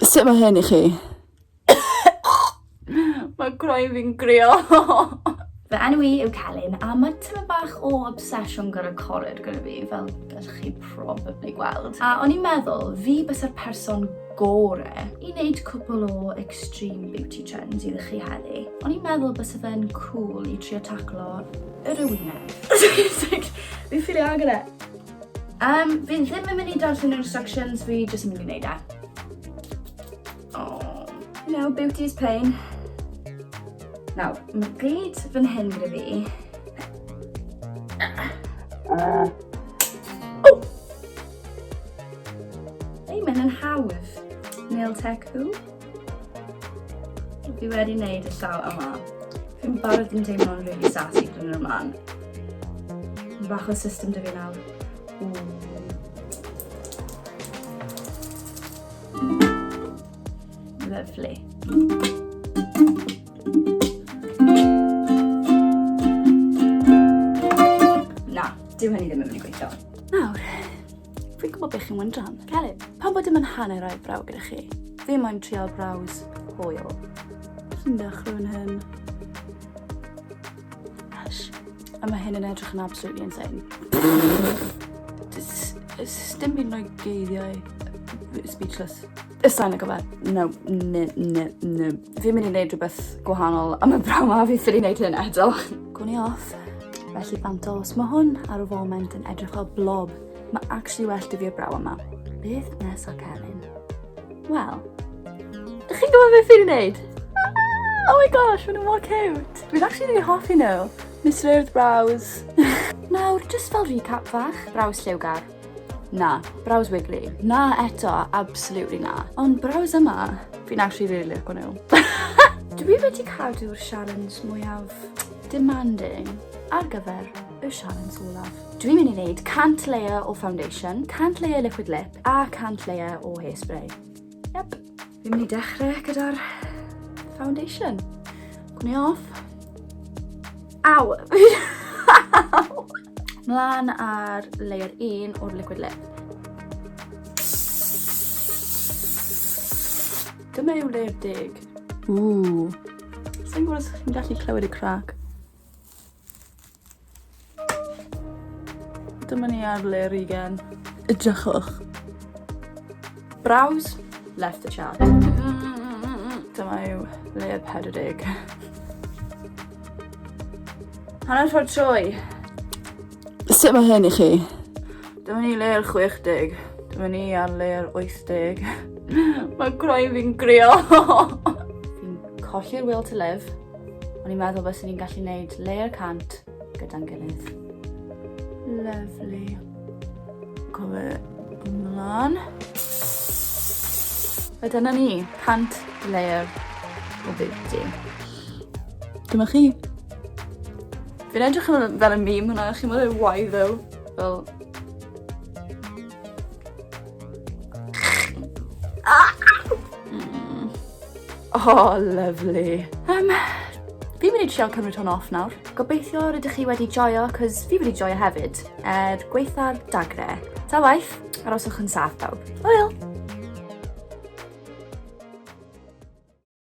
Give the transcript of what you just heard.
Sut mae hyn I chi? Mae croen fi'n crio. Fy enw I yw Celyn, a mae tyma bach o obsesiwn gyda cored gyda fi, fel gallwch chi probably gweld. A o'n i'n meddwl, fi bysa'r person gore i wneud cwpl o extreme beauty trends iddo chi heddi. O'n i'n meddwl bysa fe'n cool i trio taclo yr wyneb. Fi'n ffili agor e. Fi ddim yn mynd I darllen yr instructions, fi jyst yn mynd I wneud e. Oh, you know, beauty is pain. Nawr, mae gyd fan hyn gyda fi. Ei, mae'n yn hawdd. Nail tech who? Fi wedi wneud y llaw yma. Fi'n barod yn teimlo'n really sassy gyda'n yr ymlaen. Mae'n bach o system dy fi nawr. Lovely. Dyw hynny ddim yn mynd I gweithio. Nawr, fi'n gwybod beth chi'n wyndran. Celyn, pan bod dim yn hanner o'i braw gyda chi, fi moyn trial braws hwyl. Sy'n dechrau yn hyn. Hansh. A mae hyn yn edrych yn absolutely insane. Dim byd o'i geiddiau. Speechless. Ystain o gyfer. No. Fi'n mynd I wneud rhywbeth gwahanol am y braw ma, fi'n ffili wneud hyn eto. Gwn I off. Felly bantos, mae hwn ar y foment yn edrych fel blob. Mae actually well dy fi'r braw yma. Beth nesaf Celyn? Wel, ydych chi'n gwybod beth fi'n wneud? Oh my gosh, maen nhw mor cute. Fi'n actually really hoffi nhw. Mr Earth brows. Nawr, just fel recap fach, braws lliwgar. Na, braws wiggly. Na eto, absolutely na. Ond braws yma, fi'n actually really licio nhw. Dwi wedi cadw'r challenge mwyaf demanding ar gyfer y challenge olaf. Dwi'n mynd I wneud 100 layer o foundation, 100 layer liquid lip a 100 layer o hairspray. Yep. Fi'n mynd I dechrau gyda'r foundation. Gwn I off. Aw! Mlaen ar layer 1 o'r liquid lip. Dyma yw layer 10. Sa'n gwybod os chi'n gallu clywed y crac. Dyma ni ar layer 20. Edrychwch. Brows, left the chart. Dyma yw layer 40. Hanner ffordd trwy. Sut mae hyn I chi? Dyma ni layer 60. Dyma ni ar layer 80. Mae croen fi'n crio. Fi'n colli'r will to live. O'n i'n meddwl bys ni'n gallu gwneud layer 100 gyda'n gilydd. Lovely. Cofe ymlaen. A dyna ni, 100 layer o beauty. Dyma chi. Fi'n edrych fel y meme hwnna, chi'n meddwl why though? Fel... Oh, lovely. Fi'n mynd I trial cymryd hwn off nawr. Gobeithio rydych chi wedi joio, cos fi wedi joio hefyd. Gweitha'r dagrau. Ta waith, aroswch yn saff bawb. Hwyl!